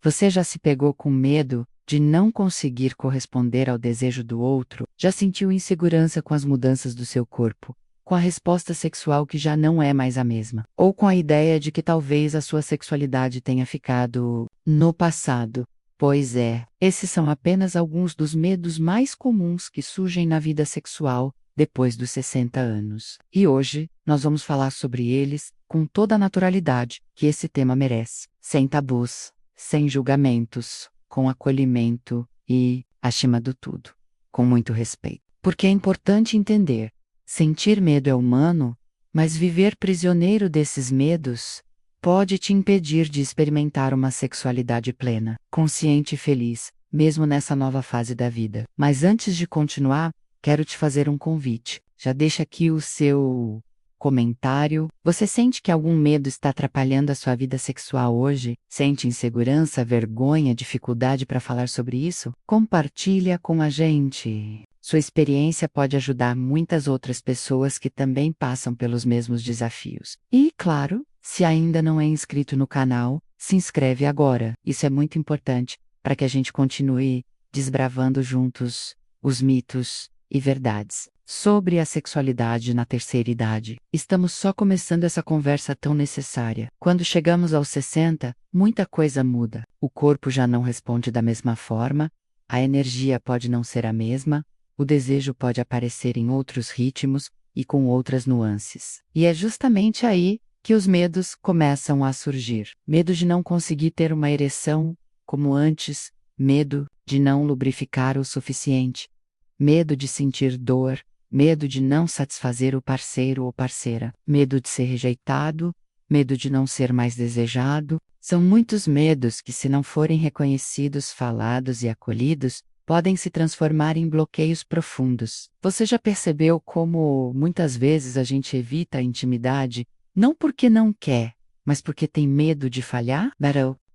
Você já se pegou com medo de não conseguir corresponder ao desejo do outro? Já sentiu insegurança com as mudanças do seu corpo? Com a resposta sexual que já não é mais a mesma? Ou com a ideia de que talvez a sua sexualidade tenha ficado no passado? Pois é, esses são apenas alguns dos medos mais comuns que surgem na vida sexual depois dos 60 anos. E hoje, nós vamos falar sobre eles com toda a naturalidade que esse tema merece, sem tabus, sem julgamentos, com acolhimento e, acima de tudo, com muito respeito. Porque é importante entender, sentir medo é humano, mas viver prisioneiro desses medos pode te impedir de experimentar uma sexualidade plena, consciente e feliz, mesmo nessa nova fase da vida. Mas antes de continuar, quero te fazer um convite. Já deixa aqui o seu comentário. Você sente que algum medo está atrapalhando a sua vida sexual hoje? Sente insegurança, vergonha, dificuldade para falar sobre isso? Compartilha com a gente. Sua experiência pode ajudar muitas outras pessoas que também passam pelos mesmos desafios. E, claro, se ainda não é inscrito no canal, se inscreve agora. Isso é muito importante para que a gente continue desbravando juntos os mitos e verdades sobre a sexualidade na terceira idade. Estamos só começando essa conversa tão necessária. Quando chegamos aos 60, muita coisa muda. O corpo já não responde da mesma forma, a energia pode não ser a mesma, o desejo pode aparecer em outros ritmos e com outras nuances. E é justamente aí que os medos começam a surgir. Medo de não conseguir ter uma ereção como antes, medo de não lubrificar o suficiente, medo de sentir dor, medo de não satisfazer o parceiro ou parceira, medo de ser rejeitado, medo de não ser mais desejado. São muitos medos que, se não forem reconhecidos, falados e acolhidos, podem se transformar em bloqueios profundos. Você já percebeu como muitas vezes a gente evita a intimidade, não porque não quer, mas porque tem medo de falhar?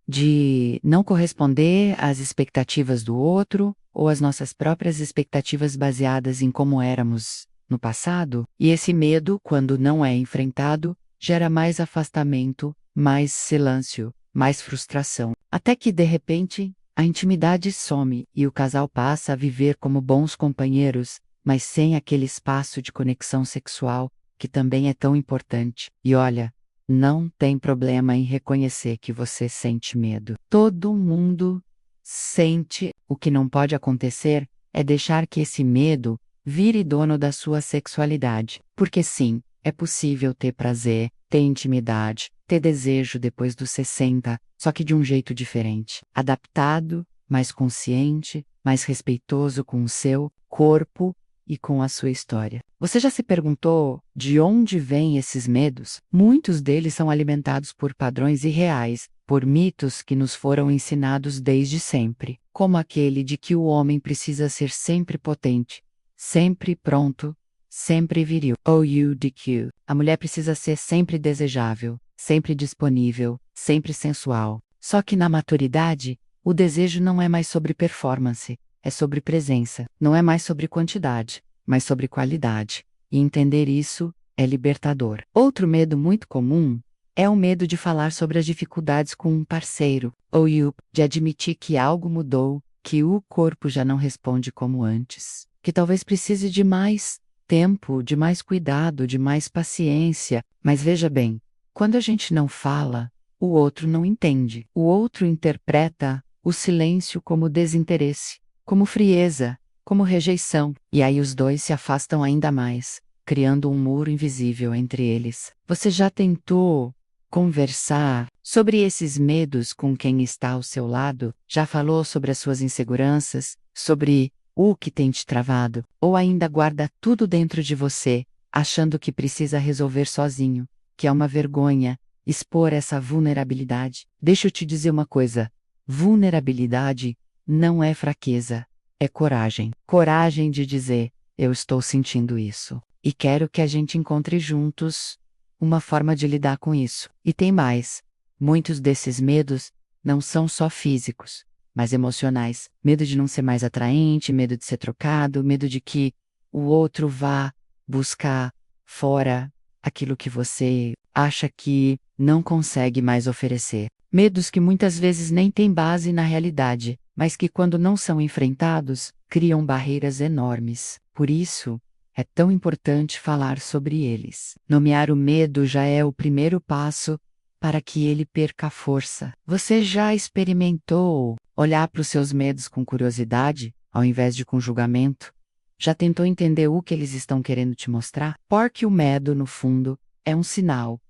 De não corresponder às expectativas do outro ou às nossas próprias expectativas baseadas em como éramos no passado? E esse medo, quando não é enfrentado, gera mais afastamento, mais silêncio, mais frustração. Até que, de repente, a intimidade some e o casal passa a viver como bons companheiros, mas sem aquele espaço de conexão sexual que também é tão importante. E olha, não tem problema em reconhecer que você sente medo. Todo mundo sente. O que não pode acontecer é deixar que esse medo vire dono da sua sexualidade. Porque sim, é possível ter prazer, ter intimidade, ter desejo depois dos 60, só que de um jeito diferente. Adaptado, mais consciente, mais respeitoso com o seu corpo e com a sua história. Você já se perguntou de onde vêm esses medos? Muitos deles são alimentados por padrões irreais, por mitos que nos foram ensinados desde sempre, como aquele de que o homem precisa ser sempre potente, sempre pronto, sempre viril. Ou o de que a mulher precisa ser sempre desejável, sempre disponível, sempre sensual. Só que na maturidade, o desejo não é mais sobre performance, é sobre presença. Não é mais sobre quantidade, mas sobre qualidade. E entender isso é libertador. Outro medo muito comum é o medo de falar sobre as dificuldades com um parceiro, ou de admitir que algo mudou, que o corpo já não responde como antes, que talvez precise de mais tempo, de mais cuidado, de mais paciência. Mas veja bem, quando a gente não fala, o outro não entende. O outro interpreta o silêncio como desinteresse, como frieza, como rejeição. E aí os dois se afastam ainda mais, criando um muro invisível entre eles. Você já tentou conversar sobre esses medos com quem está ao seu lado? Já falou sobre as suas inseguranças, sobre o que tem te travado? Ou ainda guarda tudo dentro de você, achando que precisa resolver sozinho, que é uma vergonha expor essa vulnerabilidade? Deixa eu te dizer uma coisa: vulnerabilidade não é fraqueza, é coragem. Coragem de dizer: eu estou sentindo isso, e quero que a gente encontre juntos uma forma de lidar com isso. E tem mais: muitos desses medos não são só físicos, mas emocionais. Medo de não ser mais atraente, medo de ser trocado, medo de que o outro vá buscar fora aquilo que você acha que não consegue mais oferecer. Medos que muitas vezes nem têm base na realidade, mas que, quando não são enfrentados, criam barreiras enormes. Por isso, é tão importante falar sobre eles. Nomear o medo já é o primeiro passo para que ele perca a força. Você já experimentou olhar para os seus medos com curiosidade, ao invés de com julgamento? Já tentou entender o que eles estão querendo te mostrar? Porque o medo, no fundo, é um sinal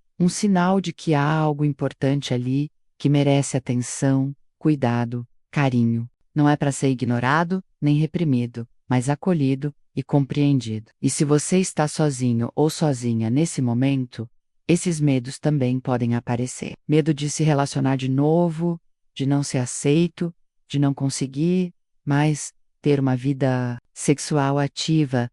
de que há algo importante ali, que merece atenção, cuidado, carinho. Não é para ser ignorado, nem reprimido, mas acolhido e compreendido. E se você está sozinho ou sozinha nesse momento, esses medos também podem aparecer. Medo de se relacionar de novo, de não ser aceito, de não conseguir mais ter uma vida sexual ativa,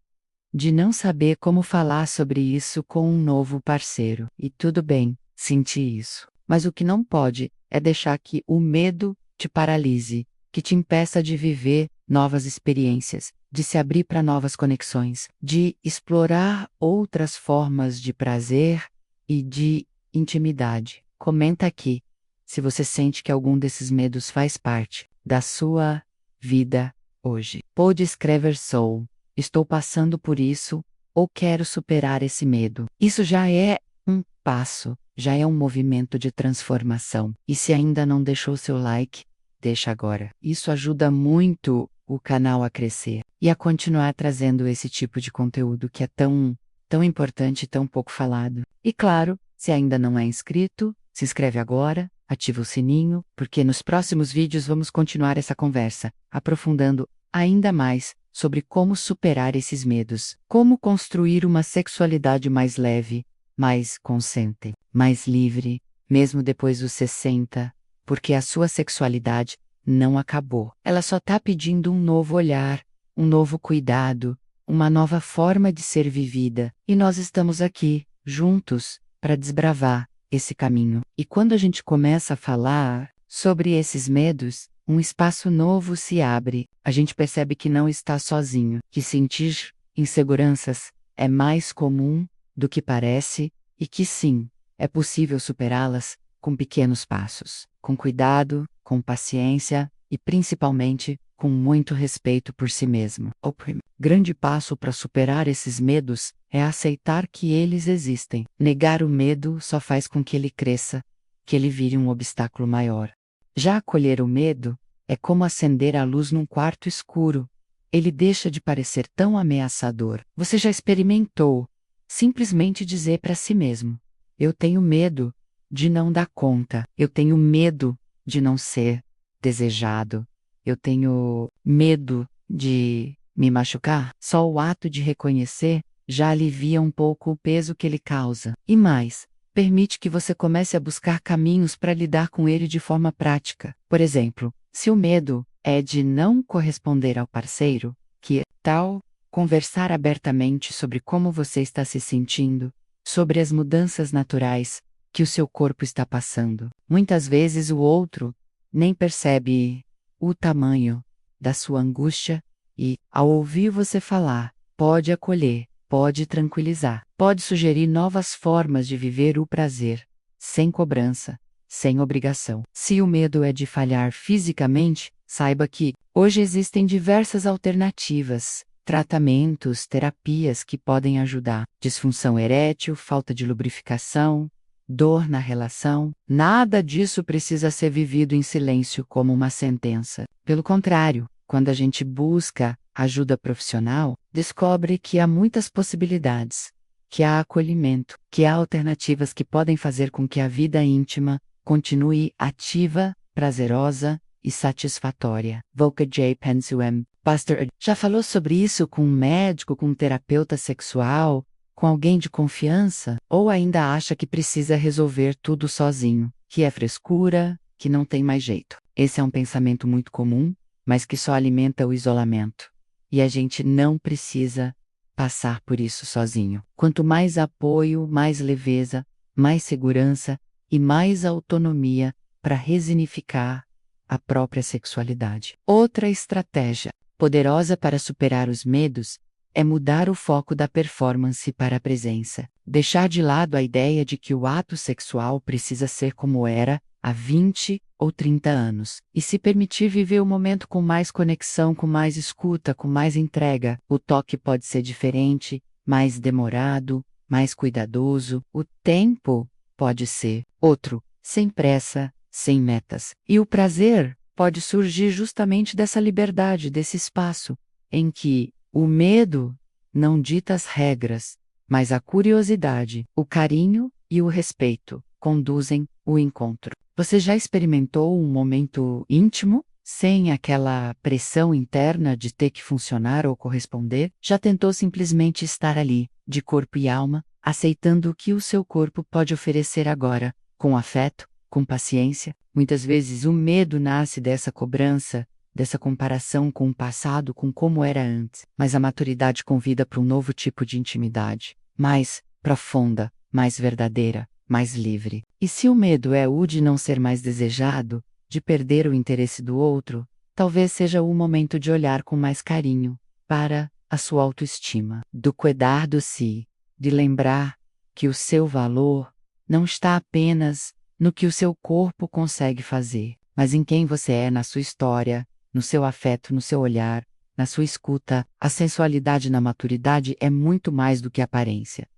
de não saber como falar sobre isso com um novo parceiro. E tudo bem sentir isso. Mas o que não pode é deixar que o medo te paralise, que te impeça de viver novas experiências, de se abrir para novas conexões, de explorar outras formas de prazer e de intimidade. Comenta aqui se você sente que algum desses medos faz parte da sua vida hoje. Pode escrever sou. Estou passando por isso, ou quero superar esse medo. Isso já é um passo, já é um movimento de transformação. E se ainda não deixou seu like, deixa agora. Isso ajuda muito o canal a crescer e a continuar trazendo esse tipo de conteúdo que é tão importante e tão pouco falado. E claro, se ainda não é inscrito, se inscreve agora, ativa o sininho, porque nos próximos vídeos vamos continuar essa conversa, aprofundando ainda mais sobre como superar esses medos, como construir uma sexualidade mais leve, mais consciente, mais livre, mesmo depois dos 60, porque a sua sexualidade não acabou. Ela só está pedindo um novo olhar, um novo cuidado, uma nova forma de ser vivida, e nós estamos aqui, juntos, para desbravar esse caminho. E quando a gente começa a falar sobre esses medos, um espaço novo se abre, a gente percebe que não está sozinho, que sentir inseguranças é mais comum do que parece e que sim, é possível superá-las com pequenos passos, com cuidado, com paciência e principalmente com muito respeito por si mesmo. O grande passo para superar esses medos é aceitar que eles existem. Negar o medo só faz com que ele cresça, que ele vire um obstáculo maior. Já acolher o medo é como acender a luz num quarto escuro. Ele deixa de parecer tão ameaçador. Você já experimentou simplesmente dizer para si mesmo: eu tenho medo de não dar conta, eu tenho medo de não ser desejado, eu tenho medo de me machucar? Só o ato de reconhecer já alivia um pouco o peso que ele causa. E mais, permite que você comece a buscar caminhos para lidar com ele de forma prática. Por exemplo, se o medo é de não corresponder ao parceiro, que tal conversar abertamente sobre como você está se sentindo, sobre as mudanças naturais que o seu corpo está passando? Muitas vezes o outro nem percebe o tamanho da sua angústia e, ao ouvir você falar, pode acolher, pode tranquilizar, pode sugerir novas formas de viver o prazer, sem cobrança, sem obrigação. Se o medo é de falhar fisicamente, saiba que hoje existem diversas alternativas, tratamentos, terapias que podem ajudar. Disfunção erétil, falta de lubrificação, dor na relação, nada disso precisa ser vivido em silêncio como uma sentença. Pelo contrário, quando a gente busca ajuda profissional, descobre que há muitas possibilidades, que há acolhimento, que há alternativas que podem fazer com que a vida íntima continue ativa, prazerosa e satisfatória. Volker J. Pensuem, Pastor, já falou sobre isso com um médico, com um terapeuta sexual, com alguém de confiança? Ou ainda acha que precisa resolver tudo sozinho, que é frescura, que não tem mais jeito? Esse é um pensamento muito comum, mas que só alimenta o isolamento. E a gente não precisa passar por isso sozinho. Quanto mais apoio, mais leveza, mais segurança e mais autonomia para resignificar a própria sexualidade. Outra estratégia poderosa para superar os medos é mudar o foco da performance para a presença. Deixar de lado a ideia de que o ato sexual precisa ser como era há 20 ou 30 anos, e se permitir viver o momento com mais conexão, com mais escuta, com mais entrega, o toque pode ser diferente, mais demorado, mais cuidadoso, o tempo pode ser outro, sem pressa, sem metas. E o prazer pode surgir justamente dessa liberdade, desse espaço, em que o medo não dita as regras, mas a curiosidade, o carinho e o respeito conduzem o encontro. Você já experimentou um momento íntimo, sem aquela pressão interna de ter que funcionar ou corresponder? Já tentou simplesmente estar ali, de corpo e alma, aceitando o que o seu corpo pode oferecer agora, com afeto, com paciência? Muitas vezes o medo nasce dessa cobrança, dessa comparação com o passado, com como era antes. Mas a maturidade convida para um novo tipo de intimidade, mais profunda, mais verdadeira, mais livre. E se o medo é o de não ser mais desejado, de perder o interesse do outro, talvez seja o momento de olhar com mais carinho para a sua autoestima, do cuidar do si, de lembrar que o seu valor não está apenas no que o seu corpo consegue fazer, mas em quem você é na sua história, no seu afeto, no seu olhar, na sua escuta. A sensualidade na maturidade é muito mais do que aparência.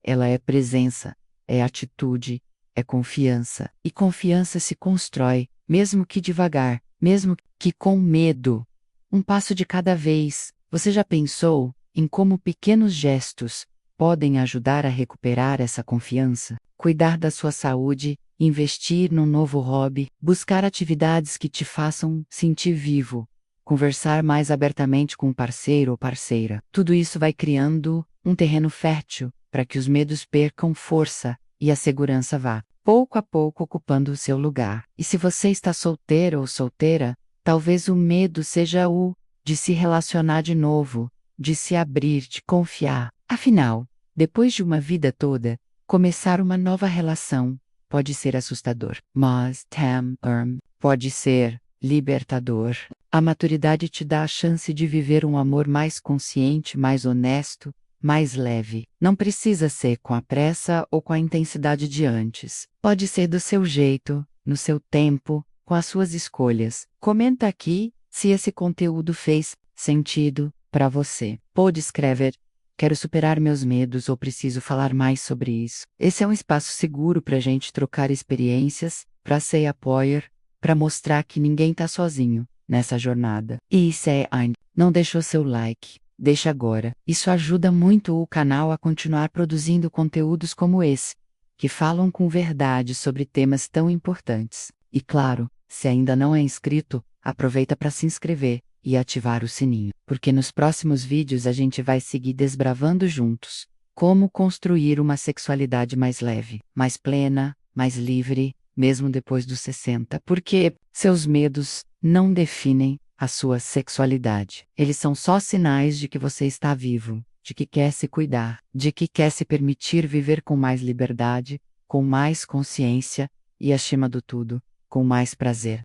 Ela é presença, é atitude, é confiança. E confiança se constrói, mesmo que devagar, mesmo que com medo. Um passo de cada vez. Você já pensou em como pequenos gestos podem ajudar a recuperar essa confiança? Cuidar da sua saúde, investir num novo hobby, buscar atividades que te façam sentir vivo, conversar mais abertamente com um parceiro ou parceira. Tudo isso vai criando um terreno fértil para que os medos percam força e a segurança vá, pouco a pouco, ocupando o seu lugar. E se você está solteiro ou solteira, talvez o medo seja o de se relacionar de novo, de se abrir, de confiar. Afinal, depois de uma vida toda, começar uma nova relação pode ser assustador, mas pode ser libertador. A maturidade te dá a chance de viver um amor mais consciente, mais honesto, mais leve. Não precisa ser com a pressa ou com a intensidade de antes. Pode ser do seu jeito, no seu tempo, com as suas escolhas. Comenta aqui se esse conteúdo fez sentido para você. Pode escrever: quero superar meus medos ou preciso falar mais sobre isso. Esse é um espaço seguro para a gente trocar experiências, para ser apoiar, para mostrar que ninguém está sozinho nessa jornada. E se ainda não deixou seu like, deixa agora. Isso ajuda muito o canal a continuar produzindo conteúdos como esse, que falam com verdade sobre temas tão importantes. E claro, se ainda não é inscrito, aproveita para se inscrever e ativar o sininho, porque nos próximos vídeos a gente vai seguir desbravando juntos como construir uma sexualidade mais leve, mais plena, mais livre, mesmo depois dos 60, porque seus medos não definem a sua sexualidade. Eles são só sinais de que você está vivo, de que quer se cuidar, de que quer se permitir viver com mais liberdade, com mais consciência e, acima do tudo, com mais prazer.